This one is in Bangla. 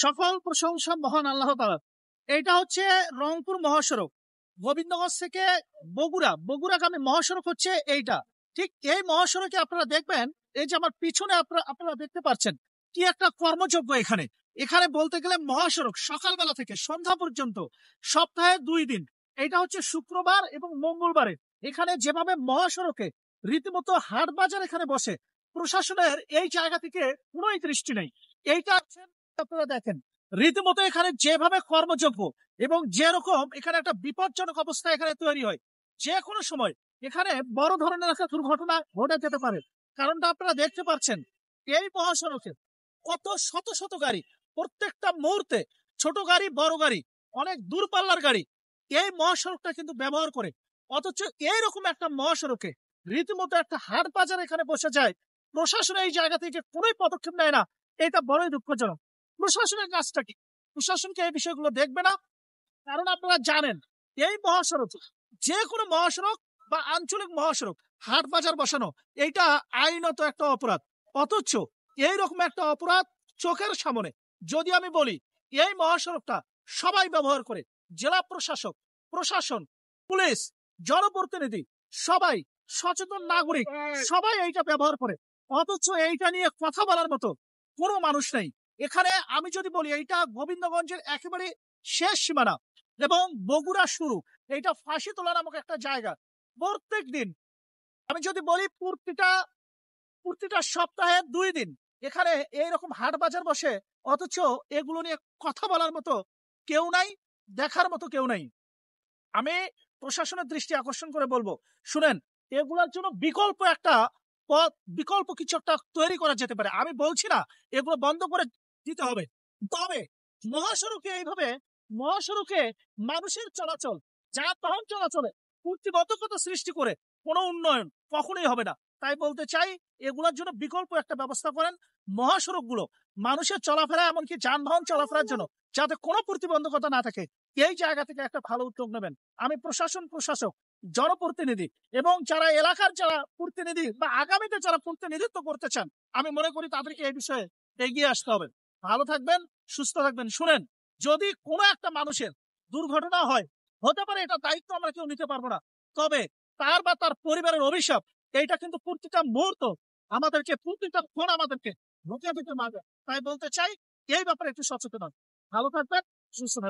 সকল প্রশংসা মহান আল্লাহ তাআলার। এটা হচ্ছে রংপুর মহাসড়ক, গোবিন্দগঞ্জ থেকে বগুড়াগামী মহাসড়ক হচ্ছে এইটা। ঠিক এই মহাসড়কে আপনারা দেখবেন, এই যে আমার পিছনে আপনারা দেখতে পাচ্ছেন কি একটা কর্মযজ্ঞ এখানে। এখানে বলতে গেলে মহাসড়ক সকালবেলা থেকে সন্ধ্যা পর্যন্ত, সপ্তাহে 2 দিন, এটা হচ্ছে শুক্রবার এবং মঙ্গলবারে। এখানে যেভাবে মহাসড়কে রীতিমতো হাট বাজার এখানে বসে, প্রশাসনের এই জায়গা থেকে কোনোই দৃষ্টি নেই। এইটা আপনারা দেখেন রীতিমতো এখানে যেভাবে কর্মযোগ্য এবং যেরকম এখানে একটা বিপজ্জনক অবস্থা এখানে তৈরি হয়, যে কোনো সময় এখানে বড় ধরনের একটা দুর্ঘটনা ঘটে যেতে পারে। কারণটা আপনারা দেখতে পাচ্ছেন, এই মহাসড়কে কত শত শত গাড়ি প্রত্যেকটা মুহূর্তে, ছোট গাড়ি বড় গাড়ি, অনেক দূরপাল্লার গাড়ি এই মহাসড়কটা কিন্তু ব্যবহার করে। অথচ এইরকম একটা মহাসড়কে রীতিমতো একটা হাট বাজার এখানে বসে যায়, প্রশাসন এই জায়গা থেকে কোনোই পদক্ষেপ নেয় না। এটা বড়ই দুঃখজনক। প্রশাসনের কাজটা কি? প্রশাসনকে এই বিষয়গুলো দেখবে না? কারণ আপনারা জানেন, এই মহাসড়ক, যে কোনো মহাসড়ক বা আঞ্চলিক মহাসড়ক, হাট বাজার বসানো এইটা আইনত একটা অপরাধ। অথচ এইরকম একটা অপরাধ চোখের সামনে যদি আমি বলি, এই মহাসড়কটা সবাই ব্যবহার করে, জেলা প্রশাসক, প্রশাসন, পুলিশ, জনপ্রতিনিধি, সবাই, সচেতন নাগরিক, সবাই এইটা ব্যবহার করে। অথচ এইটা নিয়ে কথা বলার মতো কোনো মানুষ নেই এখানে। আমি যদি বলি, এইটা গোবিন্দগঞ্জের একেবারে শেষ সীমানা এবং বগুড়া শুরু, এইটা ফাঁসি তোলা নামক একটা জায়গা। প্রত্যেক দিন আমি যদি বলি, প্রতিটা সপ্তাহে 2 দিন এখানে এইরকম হাট বাজার বসে। অথচ এগুলো নিয়ে কথা বলার মতো কেউ নাই, দেখার মতো কেউ নাই। আমি প্রশাসনের দৃষ্টি আকর্ষণ করে বলবো, শুনেন, এগুলোর জন্য বিকল্প একটা পথ, বিকল্প কিছু একটা তৈরি করা যেতে পারে। আমি বলছি না এগুলো বন্ধ করে দিতে হবে, তবে মহাসড়কে মানুষের চলাচল, যানবাহন চলাচলে প্রতিবন্ধকতা সৃষ্টি করে কোনো উন্নয়ন কখনোই হবে না। তাই বলতে চাই, এগুলোর জন্য বিকল্প একটা ব্যবস্থা করেন। মহাসড়কগুলো মানুষের চলাফেরা, এমনকি যানবাহন চলাফেরার জন্য যাতে কোনো প্রতিবন্ধকতা না থাকে, এই জায়গা থেকে একটা ভালো উদ্যোগ নেবেন। আমি প্রশাসন, প্রশাসক, জনপ্রতিনিধি এবং যারা এলাকার যারা প্রতিনিধি বা আগামীতে যারা প্রতিনিধিত্ব করতে চান, আমি মনে করি তাদেরকে এই বিষয়ে এগিয়ে আসতে হবে। ভালো থাকবেন, সুস্থ থাকবেন। শুনেন, যদি কোনো একটা মানুষের দুর্ঘটনা হয়, হতে পারে এটা দায়িত্ব আমরা কেউ নিতে পারবো না, তবে তার বা তার পরিবারের অভিশাপ এইটা কিন্তু প্রতিটা মুহূর্ত আমাদেরকে, প্রতিটা ক্ষণ আমাদেরকে রুখে দিতে পারবে। তাই বলতে চাই, এই ব্যাপারে একটু সচেতন হন। ভালো থাকবেন, সুস্থ থাকবেন।